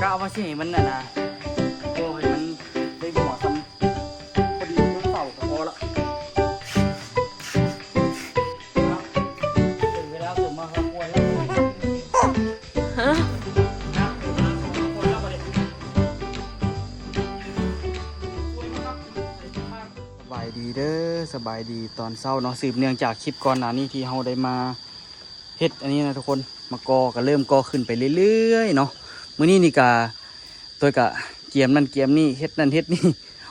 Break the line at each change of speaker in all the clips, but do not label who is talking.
ก็เอามาสิมันน่ะนะโอ้ยมันได้หัวทำพอดีมันเป่าก็พอละถึงเวลาผมมาครับป่วยแล้ว
ฮะ
สบายดีเด้อสบายดีตอนเช้าเนาะสืบเนื่องจากคลิปก่อนหน้านี้ที่เราได้มาเฮ็ดอันนี้นะทุกคนมากอก็เริ่มกอขึ้นไปเรื่อยๆเนาะมื้อนี้นี่กะตัวกะเกียมนั่นเกียมนี่เฮ็ดนั่นเฮ็ดนี่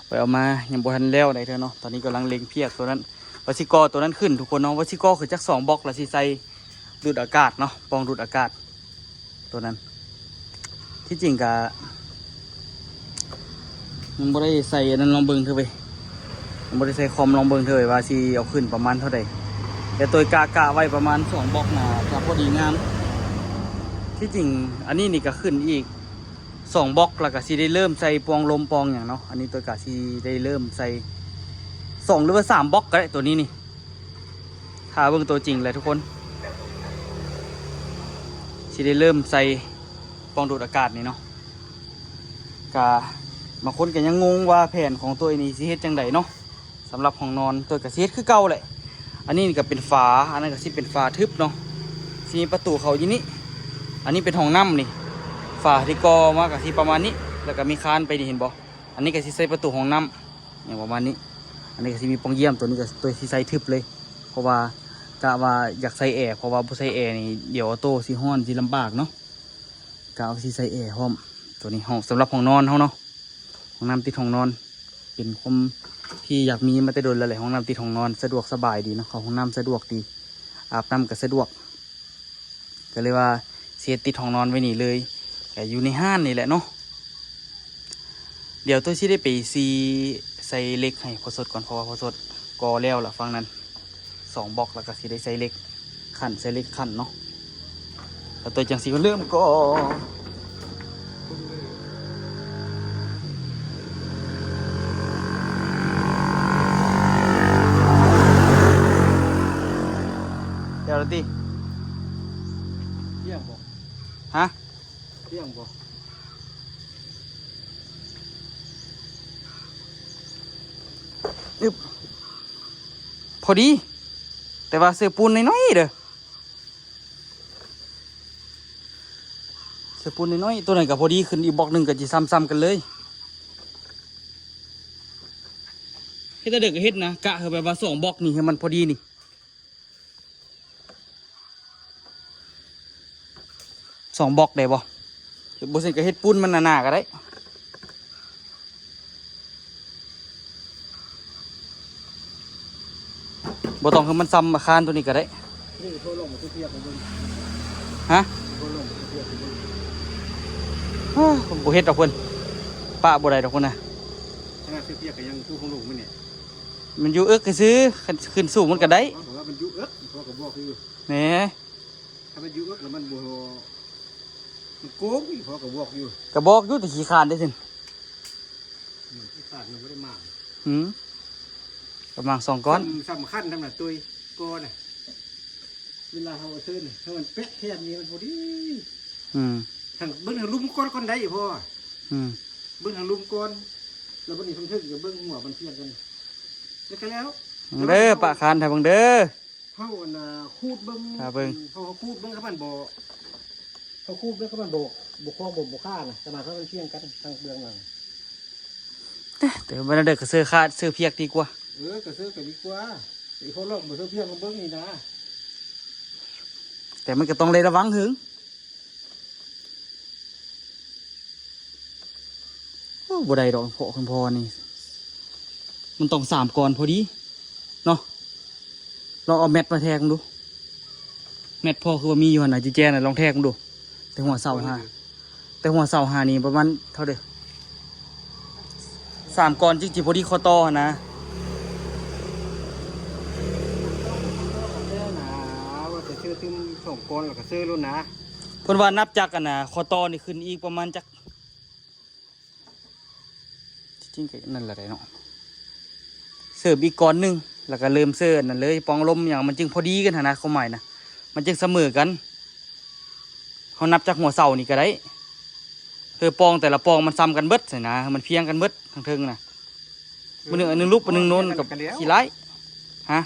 ไปเอามายังบ่ทันแล้วได้เถอะเนาะตอนนี้กำลังเล็งเพียกตัวนั้นวัชิกอตัวนั้นขึ้นทุกคนเนาะวัชิกอคือจัก2บล็อกละสิใส่ดูดอากาศเนาะปองดูดอากาศตัวนั้นที่จริงกะมันบ่ได้ใส่อันนั้นลองเบิ่งเถอะเว้ยมันบ่ได้ใส่คอมลองเบิ่งเถอะว่าสิเอาขึ้นประมาณเท่าใดแต่ตัวกะไว้ประมาณ2บล็อกน่ะก็พอดีงามที่จริงอันนี้นี่ก็ขึ้นอีก2บล็อกแล้วก็สิได้เริ่มใส่ปองลมปองอย่างเนาะอันนี้ตัวกะสิได้เริ่มใส่2หรือว่า3บล็อกก็ได้ตัวนี้นี่ถ้าเบิ่งตัวจริงเลยทุกคนสิได้เริ่มใส่ปองดูดอากาศนี่เนาะกะบางคนก็ยังงงว่าแผนของตัวนี้สิเฮ็ดจังไดเนาะสำหรับห้องนอนตัวกะสิเฮ็ดคือเก่าแหละอันนี้ก็เป็นฝาอันนั้นก็สิเป็นฝาทึบเนาะสิมีประตูเขาอยู่นี่อันนี้เป็นห้องน้ำนี่ฝาที่กอมาก็สิประมาณนี้แล้วก็มีคานไปนี่เห็นบ่อันนี้ก็สิใส่ประตูห้องน้ำอย่างประมาณนี้อันนี้ก็สิมีปองเยี่ยมตัวนี้ก็ตัวสิใส่ทึบเลยเพราะว่ากะว่าอยากใส่แอร์เพราะว่าบ่ใส่แอร์นี่เดี๋ยวออโต้สิร้อนสิลำบากเนาะกะเอาสิใส่แอร์พร้อมตัวนี้ห้องสำหรับห้องนอนเฮาเนาะห้องน้ำติดห้องนอนเป็นความที่อยากมีมาแต่โดนแล้วแหละห้องน้ำติดห้องนอนสะดวกสบายดีเนาะห้องน้ำสะดวกดีอาบน้ำก็สะดวกก็เลยว่าเสียติดห้องนอนไว้นี่เลยแต่อยู่ในห้างนี่แหละเนาะเดี๋ยวตัวที่ได้ไปซีใส่เล็กให้พอสดก่อนเพราะว่าพอสดกอแล้วล่ะฟังนั้น2บล็อกแล้วก็สิได้ใส่เล็กขันใส่เล็กขันเนาะแล้วตัวจังสีก็เริ่มก็เดี๋ยวดิเที่ยงบ่ฮะเที่ยงบ่อึบพอดีแต่ว่าเสื้อปูนน้อยๆเด้อเสื้อปูนน้อยๆตัวไหนกับพอดีขึ้นอีกบล็อกหนึ่งกับจีซ้ำๆกันเลยเฮ็ดแต่เด็กก็เฮ็ดนะกะคือแบบว่า2บล็อกนี่ให้มันพอดีนี่2บล็อกได้บ่บ่เส้นก็เฮ็ดปูนมันหนาๆก็ได้บ่ต้องให้มันซ้ำอาคารตัวนี้ก็ได้นี่โทรลงมาเทียบกันฮะโทรลงมาเทียบกันบ่เฮ็ดดอกเพิ่นป้าบ่ได้ดอกเพิ่นน่ะขนาดเทียบก็ยังสู้ของลูกมันเนี่ยมันอยู่ซื้อขึ้นสูงมันก็ได้เพราะว่ามันอยู่เพราะก็บอกอยู่แหน่ถ้ามันอยู่แล้วมันบ่มันโกงเพราะก็บอกอยู่แต่ขี้คร้านได้ซั่นขี้คร้านมันบ่ได้มากประมาณ2ก้อนสำคัญทำหนักตัวก้อนน่ะเวลาเขาเอาซื้อเนี่ยถ้ามันเป๊ะแค่นี้มันพอดีทางเบิ้งทางลุ่มก้อนได้พ่อเบิ้งทางลุ่มก้อนแล้ววันนี้ทำเท่ากับเบิ้งหัวมันเทียบกันแล้วก็แล้วเด้อปะคานไทยบังเด้อเขาคูดเบิ้งเขาคูดเบิ้งเขามันบ่เขาคูดเบิ้งเขามันบ่คล้องบ่ฆ่าน่ะแต่มาเขาเป็นเทียงกันทางเบื้องหลังแต่วันนั้นเด็กก็ซื้อคาดซื้อเพียกดีกว่าก็ซื้อกันดีกว่าไอ้เขาลอกมาซื้อเพียงมาเบิ้งนี่นะแต่มันก็ต้องเลยระวังถึงโอ้บ่ได้ดอกพอคุณพ่อนี่มันต้อง3ก้อนพอดีเนาะลองเอาแมทมาแทงดูแมทพ่อคือว่ามีอยู่ไหนจีแจน่ะลองแทงดูแต่หัวเสาหานี่ประมาณเท่าเดิม3ก้อนจริงๆพอดีคอต่อนะซื้อถึง2ก้อนแล้วก็ซื้อรุ่นนะเพิ่นว่านับจักกันนะคอต่อนี่ขึ้นอีกประมาณจักจริงๆนั่นแหละเนาะเสิร์ฟอีกก้อนนึงแล้วก็เริ่มเสิร์ฟนั่นเลยปองลมอย่างมันจึงพอดีกันนะเขาหมายนะมันจึงเสมอกันเขานับจากหัวเสานี่ก็ได้ ปองแต่ละปองมันซ้ำกันเบิดใส่นะมันเพียงกันเบิดทั้งเทิงนะมันหนึ่งอันหนึงลุกอันหนึงโน้นกับขี้ไล่ฮะ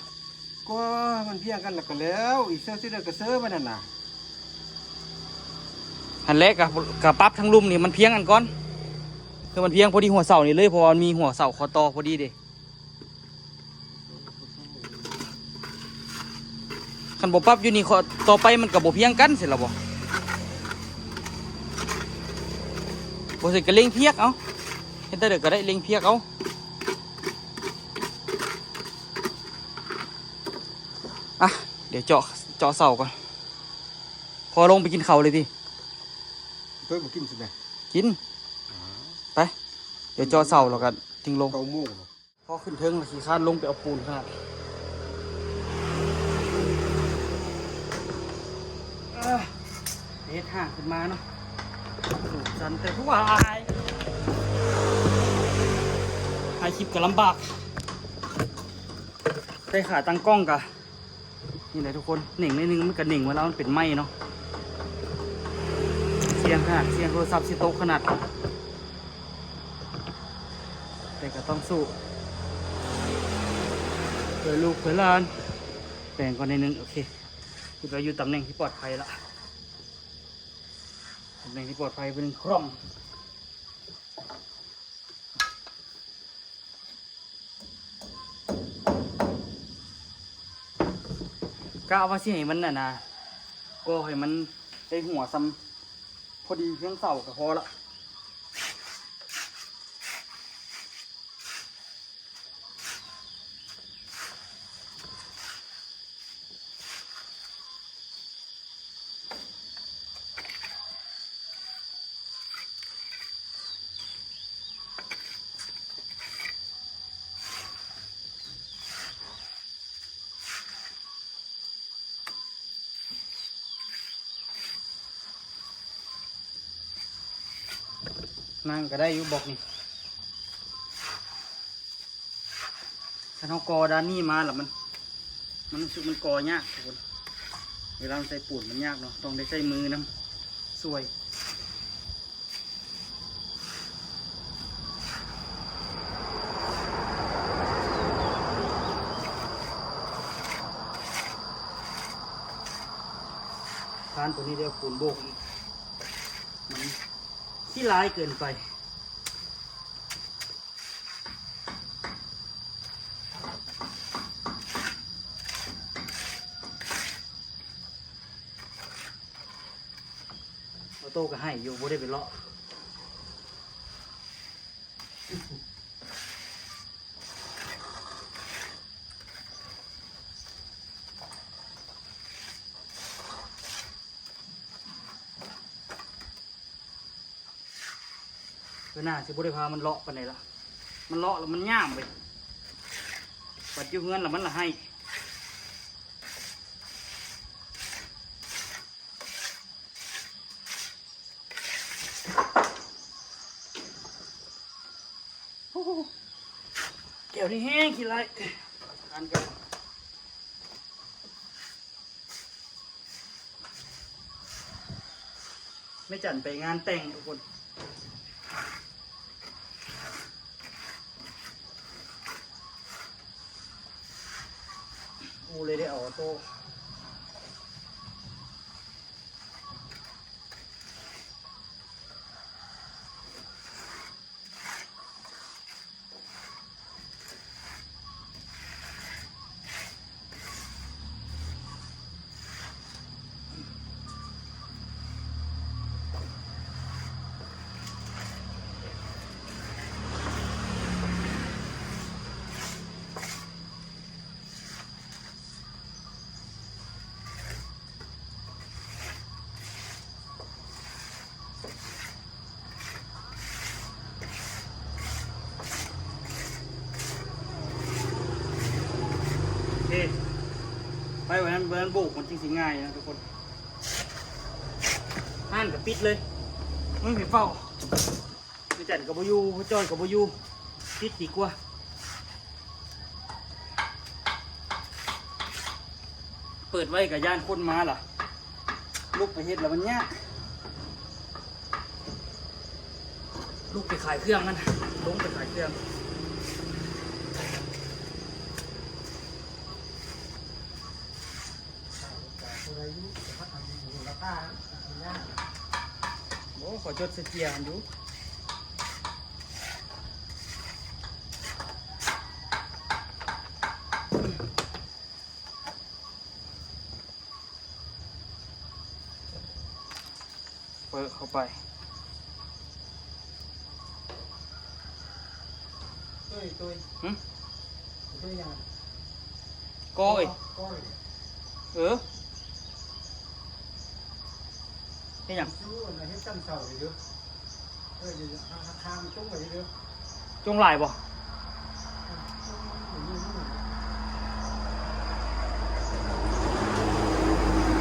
ก็มันเพียงกันแล้วก็แล้วอีเซอร์ที่เดือกระเซอร์มันนั่นน่ะ
หันแรกกับปั๊บทั้งลุ่มนี่มันเพียงกันก่อนคือมันเพียงพอดีหัวเสานี่เลยเพราะว่ามันมีหัวเสาคอตอพอดีเด้คันบ่ปั๊บอยู่นี่ต่อไปมันกับบ่เพียงกันเสร็จแล้วบ่เสร็จก็เล็งเพียกเอาเห็นแต่เด็กก็ได้เล็งเพียกเอาอ่ะเดี๋ยวเจาะเสาก่อนพอลงไปกินข้าวเลยดิ
เพิ่มมากินสิแม่
กินไปเดี๋ยวเจาะเสาแล้วก็ทิ้งลง
เกาหมู
พอขึ้นเทิงแล้วขี่ข้านลงไปเอาปูนข้าดเฮ็ดห่างขึ้นมาเนาะสูงสันแต่ผู้วายถ่ายคลิปก็ลำบากได้ขาตั้งกล้องกะนี่แหละทุกคนหนิ่งนิดนึงมันก็หนิ่งไว้แล้วมันเป็นไม้เนาะเสียงขนาดเสียงโทรศัพท์สิโต๊ะขนาดแต่ก็ต้องสู้เพื่อลูกเพื่อหลานแบ่งก่อนในนึงโอเคคือเราอยู่ตำแหน่งที่ปลอดภัยละตำแหน่งที่ปลอดภัยเป็นคร่อมก็เอาว่าสิให้มันน่ะนะก็ให้มันได้หัวซ้ำพอดีเพียงเสาก็พอละนั่งก็ได้อยู่บอกนี่ถ้าเรากอด้านนี้มาแล้วมันรู้สึกมันกอยากทุกคนเวลาใส่ปูนมันยากเนาะต้องได้ใช้มือน้ำสวยคานตัวนี้เรียกปูนโบกอีกมันที่ร้ายเกินไปเราโต้ก็ให้อยู่บ่ได้ไปเลาะเพื่อหน้าสิบ่ได้พามันเลาะไปไหนละมันเลาะแล้วมันย่ามไปปัดอยู่เงินแล้วมันละให้เกี่ยวที่แห้งขี้ไรกันกันไม่จันไปงานแต่งทุกคนกูเลยได้เอาโต้ไปวันนั้นบุกมันจริงๆง่ายนะทุกคนห้านกับปิดเลยไม่มีเฝ้าไปจัดกับบยูพจอยกับบยูปิดดีกว่าเปิดไว้กับย่านคนมาล่ะลุกไปเฮ็ดแล้วมันยาก ลูกไปขายเครื่องนั่นลงไปขายเครื่องโอ้ขอจดเสียดูเปิดเข้าไป
ตุ้ย
หึ
ตุ้ยยัง
ก้อย
ก้อย
เออนี่ยัง
ซื้ออันนี้ตั้งเสาเลยเด้ออยู่ทางจุ้งไปเด้อ
จงหลายบ่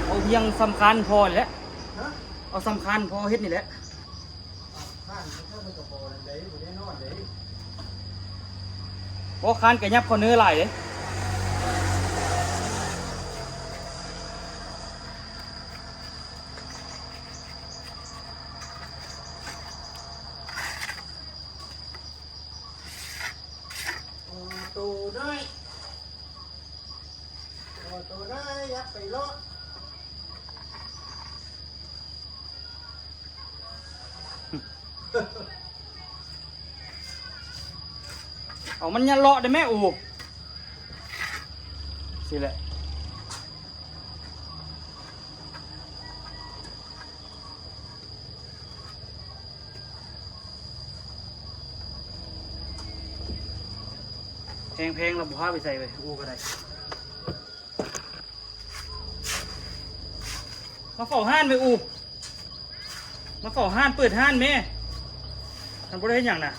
เอาเพียงสำคัญพอแหละ
ฮะ
เอาสำคัญพอเฮ็ดนี่แหละ
ข้างถ้ามันกระโปรงเด้บ่ได้นอนเด้
เพราะคันกะยับเขาเนื้อหลายเลย
ตูได้ตูได้ยักไปเลาะ
เอามันยันเลาะได้ไหมอูสิแหละเพลงเราบุพาไปใส่ไปอูก็ได้มาเฝ้าห้านไปอูมาเฝ้าห้านเปิดห้านแม่ทำบ่ได้เห็นอย่างน่ะ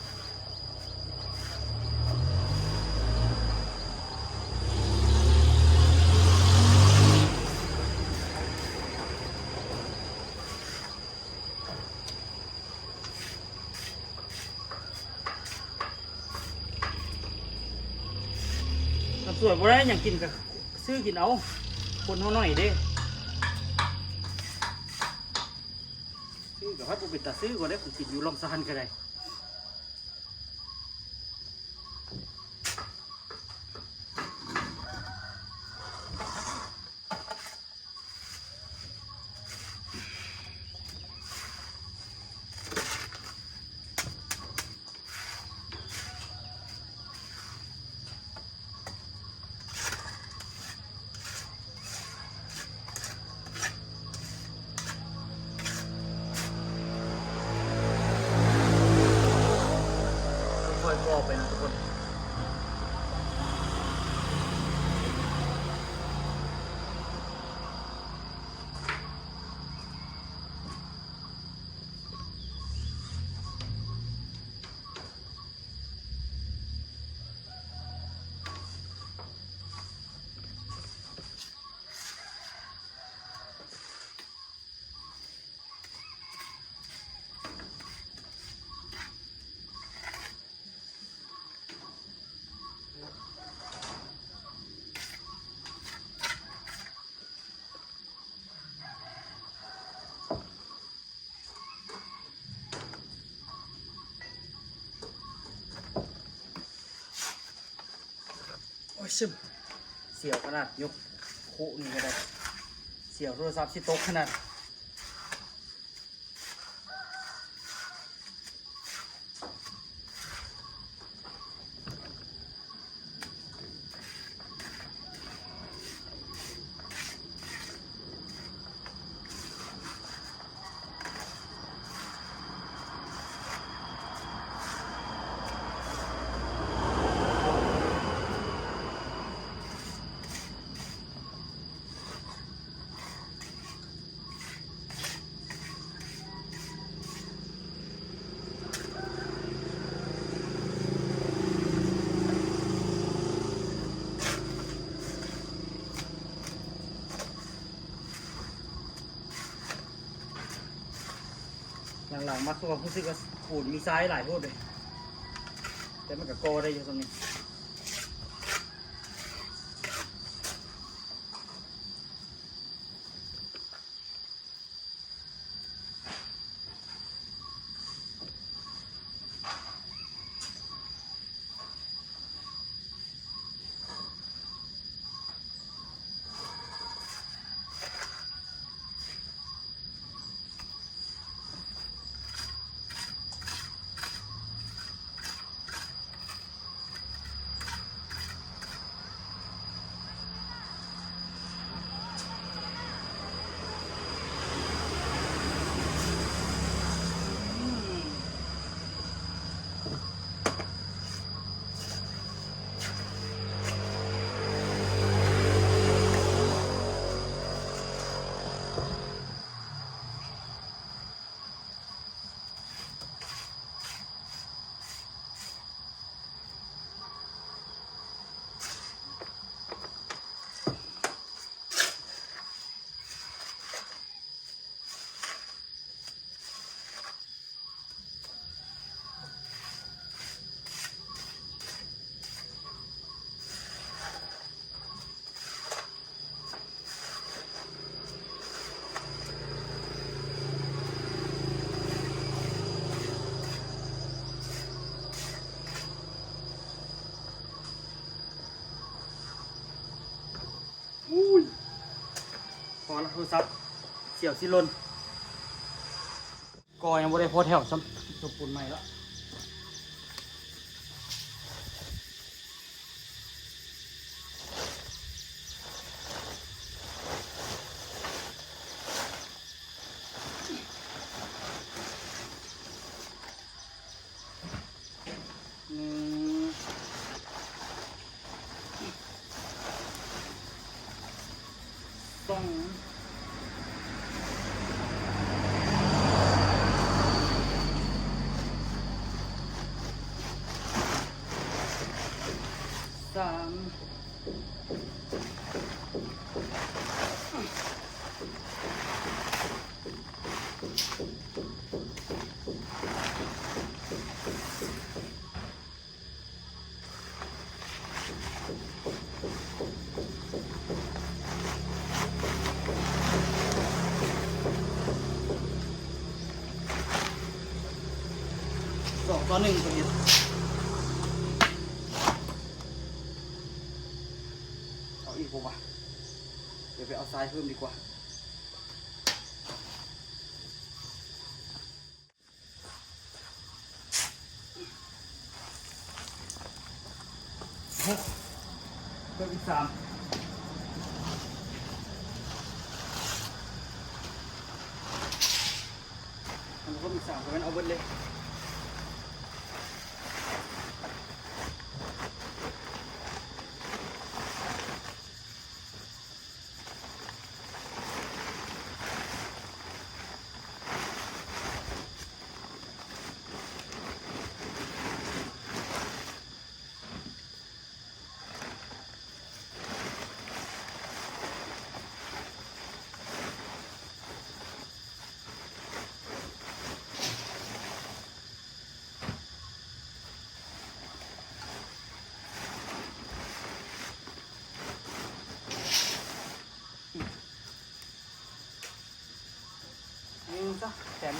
สวยบ่ได้อย่างกินกับซื้อกินเอาคนเขาหน่อยเด้ซื้อกับให้ผมไปตัดซื้อก่อนได้ผมกินอยู่ลำซานก็ได้ค่อยๆก็ไปนะทุกคนโอ้ยซึมเสียวขนาดยกโคนี่ก็ได้เสียวโทรศัพท์ที่ตกขนาดหลังๆมาคือว่าผู้ซื้อก็ขูดมีซ้ายหลายโพดเลยแต่มันก็โกได้อยู่ตรงนี้ ละโทรศัพท์เสี่ยวสิลนก็ยังบ่ได้พอแถวซ้ำตัวปุ่นใหม่แล้วต้องสาม2:1ตัวนี้เอาอีกผมอ่ะเดี๋ยวไปเอาทรายเพิ่มดีกว่าเพิ่มอีก3มันก็มี3เพราะงั้นเอาเบิดเลยซะแถม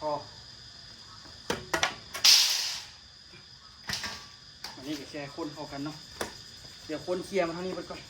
พอวันนี้ก็แค่คนเข้ากันเนาะเดี๋ยวคนเคลียร์มาทางนี้ไปก่อน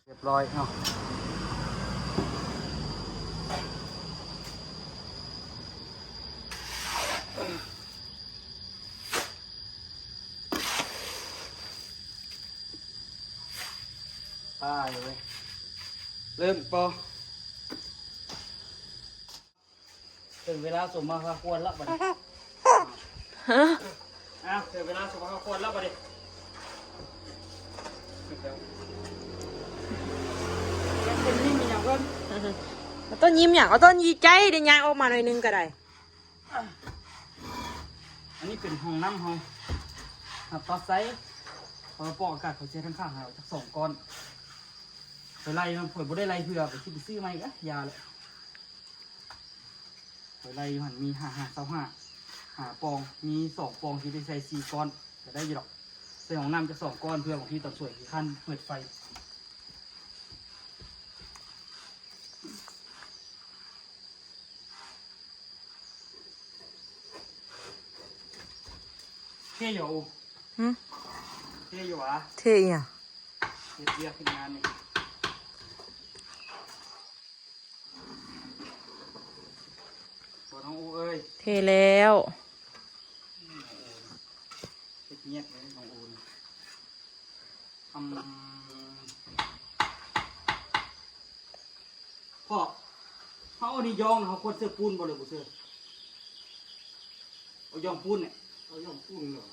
เรียบร้อยเนาะไปเลยเริ่มปอถึงเวลาสมมาพาควรละบัดนี้ถึงเวลาสมมาพาควรละบัดนี้เป็นนี่มีอย่างเพิ่ม
ต้นยิ้มอย่างเอาต้นยีใจเดี๋ยวยางออกมาหน่อยนึงก็ได้
อันนี้เป็นห้องน้ำห้องต่อไซส์พอปอกอากาศเขาเช็ดข้างๆเราจาก2 ก้อนไปไล่มันผลบ่ได้ไล่เพื่อไปคิดไปซื้อไหมยาเลยไปไล่หันมีหาปองมี2 ปองที่ได้ใส่4 ก้อนจะได้ยี่หรอกใส่ของน้ำจะ2 ก้อนเพื่อบางทีตอนสวยขั้นเปิดไฟ เท่อยู่
หึ
เท่อยู่อ่ะ
เท่อ่ะ
เรียกขึ้นงานนี่ตัวน้องอูเอ้ย
เท่แล้ว
เงียบเลยน้องอูนี่พ่อเขาเอานี่ยองเขาควรเสื้อปูนบ่เลยกูเสื้อเอายองปูนเนี่ย
เอาย่อมปุ้งเหรอ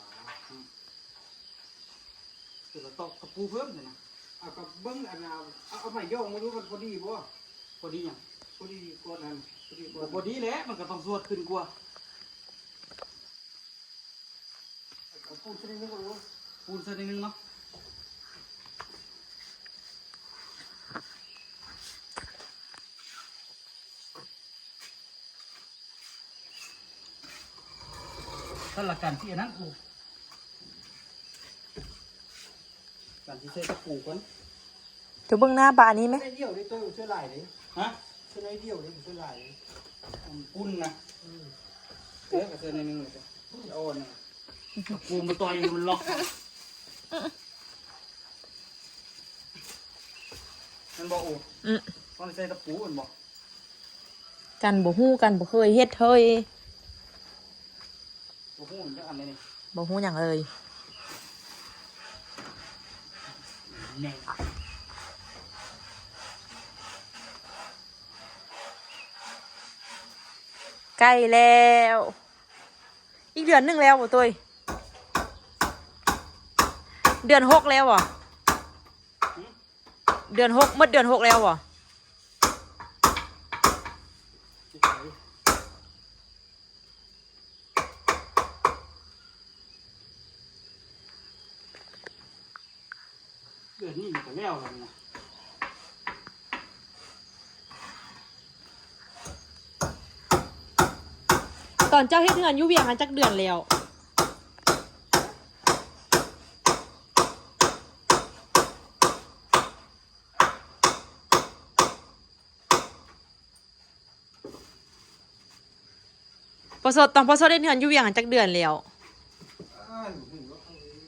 เดี๋ยวเราตอกกระปูเพิ่มเลยนะ
เอากับเบิ้งอันน่ะเอาใหม่ย่องมาดูมันพอดีบ่
พอดีอย่าง
พอดีกว่านั้นพอดีกว่า
พอดีแหละมันก็ต้องสวดขึ้นกว่า
เอาปุ้งชนิดนึงก็รู้
ปูนเส้นนึงเนาะถ้าหลักการที่อันนั้นกูการที่ใช้ตะปูก่อน
เดี๋ยวเบิ่งหน้าบานนี้ไหม
เส้นเดียวนี่ตัวเสื้อลายนี่
ฮะ
เส้นเดียวนี่เสื้อลายนี่
ปูนนะกับเส้นนึงเลยโอ้นะตะปูมันต่อยมันล็อกมันบอกโอ้
อืม
ต้องใช้ตะปูมันบอก
กันบ่ฮู้กันบ่เคยเฮ็ดเฮ้ย
โอ้โหมันจะอันนี้นี่
บ่ฮู้หยังเลย
แน่
ใกล้แล้ว อีกเดือนหนึงแล้วบ่ตุ้ยเดือน6แล้วบ่เดือน6หมดเดือน6แล้วบ่
เดือนนี้มันก็แล้วแล้วนะ
ตอนเจ้าเฮ็ดงานอยู่เวียงหันจักเดือนแล้วพอสดตอนพอสดได้เดือนอยู่เวียงหันจักเดือนแล้ว
อ้าวหูแล้วเอาเลย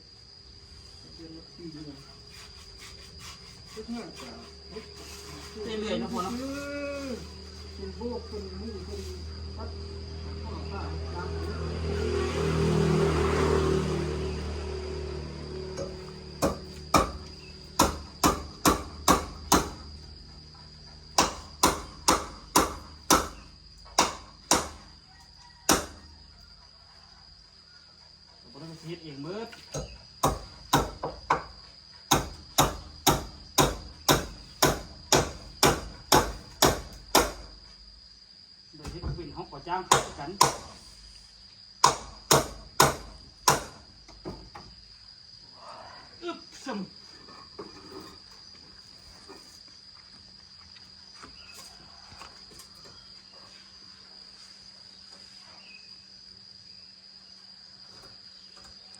เดือนละปีนึงทุกเมื่อจ้ะ
เรื่อยๆนะพ่อเนาะ
เป็นพวกเป็นหมู่เป็นพัดข้าวผ้าล้าง
ผมต้องเฮ็ดเองเบิดโดยที่เป็นห้องก่อจ้างเขากันอึ๊บซึม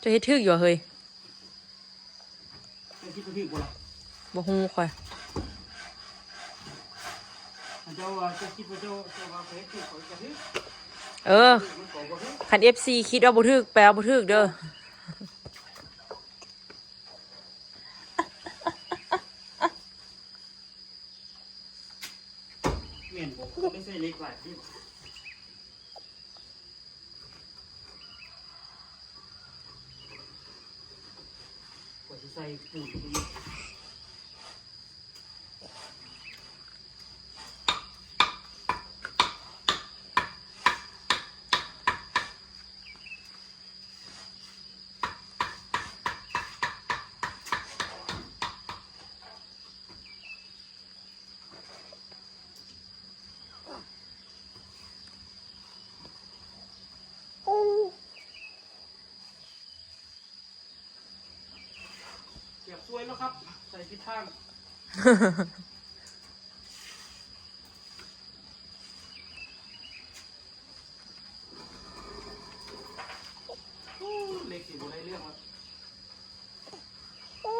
จะเฮ็ดถึกอยู่เฮ้ย
ไอ้ที่เขาที่กูล่ะ
บ่ฮู้ค่อย
เจ้าว่าเจ้าคิดว่าเจ้าว่าเฮ็ดที่เขาจะเฮ็ด
เออ
มันก่อบ่เฮ็ด
คัน FC คิดว่าบ่ถึกแปลว่าบ่ถึกเด้อ
เมียนบ่ไม่ใช่เล็กหลายที่กว่าสิใส่ปูนที่นี่เก็บสวยแล้วครับ ใส่ทิศทางเล็กสิบ่ได้เรื่องครับโอ้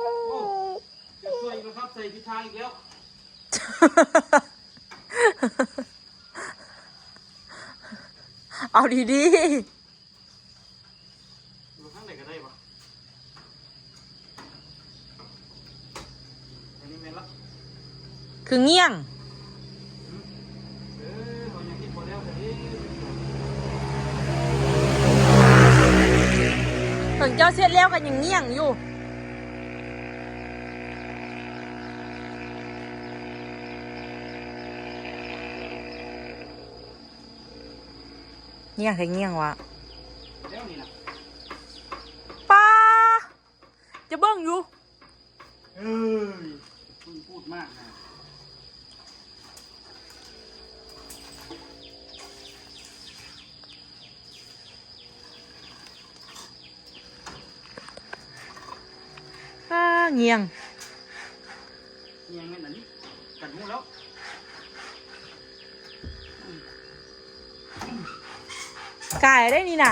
เก็บสวยแล้วครับ ใส่ทิศทางอีกแล้ว
เอาดี
อยู่ข้างไหนก็ได้
คือเงี้ยงถึงเจ้าเสร็จแล้วกันยังเงี้ยงอยู่เงี้ยงใครเงี้ยงวะป้าจะเบิ้งอยู่
คุณพูดมากนะ
เงี้ยง
เงี้ยงแม่นอันนี้กัดหูแล้ว
ไก่ได้นี่นะ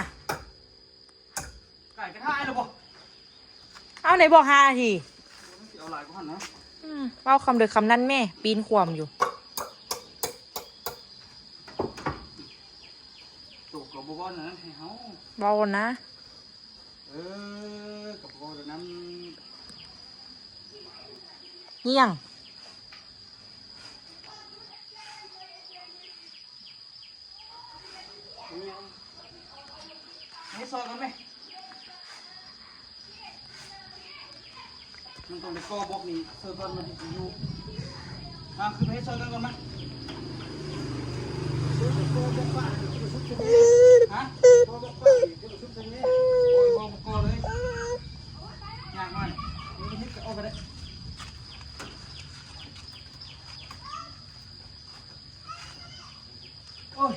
ไก่กระทะหรือเปล่า
เอาไหนบอก5 นาที
เอาลายก็หันนะ
เว้าคำเดือคำนั้นแม่ปีนความอยู่
ตกกับบ่นะให้เฮา
เบานะ
กับบ่นั้น
เงี้ยง
ให้ซอยกันไหมมันต้องไปก่อบล็อกนี่เซิร์ฟมันจะอยู่มาขึ้นไปให้ซอยกันก่อนมั้ยฮะก่อบล็อกก่อนชุบตรงนี้โอ้ยก่อบล็อกก่อนเลยยากมากนี่ให้เอาไปได้โอ้ย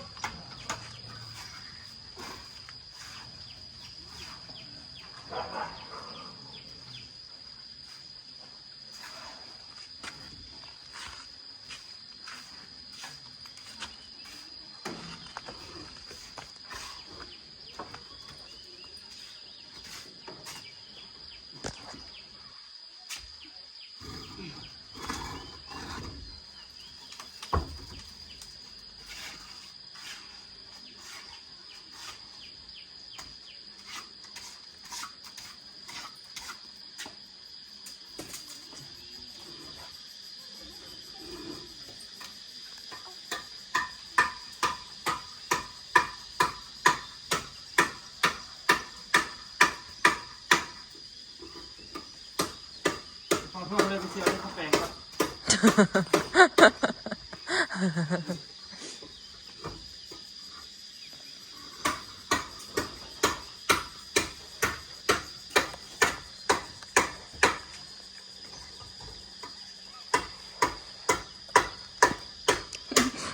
พอเลยไปเสียข้าวแปลงครับ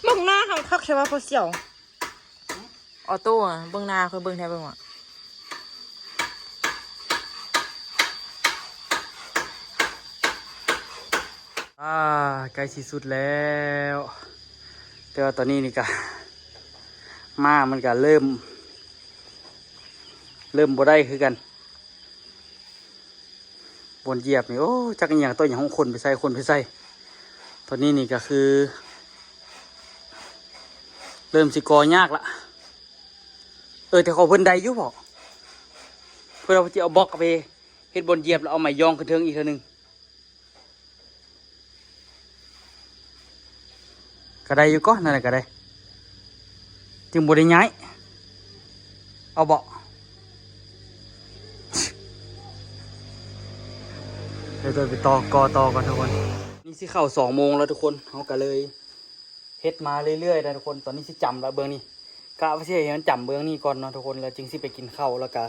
เบื้องหน้าเขาคักใช่ป่ะเขาเสี่ยวออโต้อะเบื้องหน้าคือเบื้องแทบเบื้องอ่ะ
ใกล้สิสุดแล้วแต่ว่าตอนนี้นี่ก็มามันก็เริ่มบ่ได้คือกันบนเหยียบนี่โอ้จักอย่างตัวอย่างของคนไปใส่ตอนนี้นี่ก็คือเริ่มสิกอยากละแต่เขาเพิ่นใดอยู่บ่เพื่อเราจะเอาบล็อกไปเฮ็ดบนเหยียบแล้วเอาไม้ยองขึ้นเทิงอีกเท่านึงก็ได้อยู่ก็นั่นแหละก็ได้จึงบ่ได้ย้ายเอาเบาะเดี๋ยวไปต่อก่อนทุกคนนี่สิเข้า2 โมงแล้วทุกคนเขาก็เลยเฮ็ดมาเรื่อยๆนะทุกคนตอนนี้สิจำแล้วเบื้องนี้กะว่าสิให้มันจำเบื้องนี้ก่อนเนาะทุกคนแล้วจึงสิไปกินข้าวแล้วก็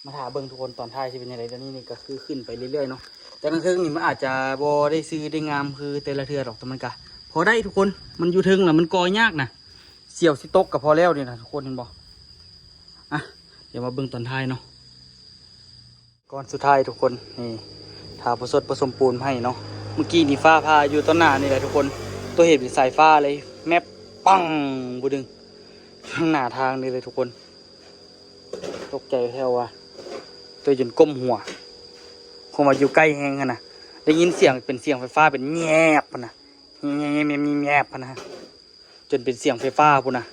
มาถ่าเบื้องทุกคนตอนท้ายสิเป็นยังไงตอนนี้นี่ก็คือขึ้นไปเรื่อยๆเนาะแต่กลางคืนนี่มันอาจจะบ่ได้ซื้อได้งามคือแต่ละเทื่อหรอกแต่มันก็พอได้ทุกคนมันอยู่ถึงแล้วมันกอยากนะเสี่ยวสิตกกับพอแล้วนี่นะทุกคนเห็นบ่อ่ะเดี๋ยวมาเบิ่งตอนท้ายเนาะก่อนสุดท้ายทุกคนนี่ทาผสมปูนให้เนาะเมื่อกี้นี่ฟ้าพาอยู่ต้นหน้านี่แหละทุกคนตัวเห็นเป็นสายฟ้าเลยแมปปังบูดึงข้างหน้าทางนี่เลยทุกคนตกใจแถวว่าตัวจนก้มหัวคงมาอยู่ใกล้แห้งกันนะได้ยินเสียงเป็นเสียงไฟฟ้าเป็นแงบนะแงบนะจนเป็นเสียงไฟฟ้าพุ่นนะ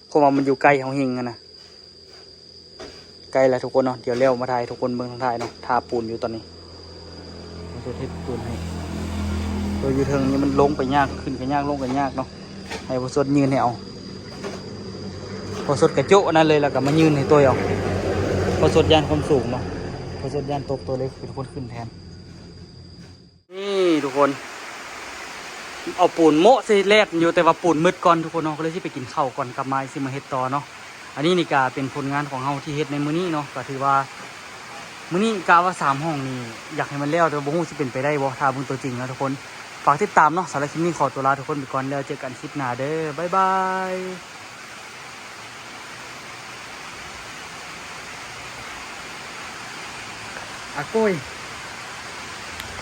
คงว่ามันอยู่ใกล้เขาเฮงกันนะใกล้แล้วทุกคนเนาะเดี๋ยวเลี้ยวมาถ่ายทุกคนเมืองทางถ่ายเนาะทาปูนอยู่ตอนนี้เราจะเทปูนให้ ตัวอยู่เทิงนี้มันลงไปยากขึ้นก็ยากลงก็ยากเนาะให้พอสดยืนให้เอาพอสดกระโจนั่นเลยแล้วก็มายืนให้ตัวเอาพอสดยานความสูงเนาะพอสดยานตกตัวเล็กเป็นคนขึ้นแทนนี่ทุกคนเอาปูนโมะสิแรกอยู่แต่ว่าปูนมืดก่อนทุกคนเนาะก็เลยที่ไปกินข้าวก่อนกลับมาสิมาเฮ็ดต่อเนาะอันนี้นี่กาเป็นผลงานของเฮาที่เฮ็ดในมื้อนี้เนาะก็ถือว่ามื้อนี้กาว่า3ห้องนี่อยากให้มันแล้วแต่บ่ฮู้สิเป็นไปได้บ่ถ้าเบิ่งตัวจริงนะทุกคนฝากติดตามเนาะสำหรับคลิปนี้ขอตัวลาทุกคนไปก่อนแล้วเจอกันคลิปหน้าเด้อบ๊ายบายอากุ้ย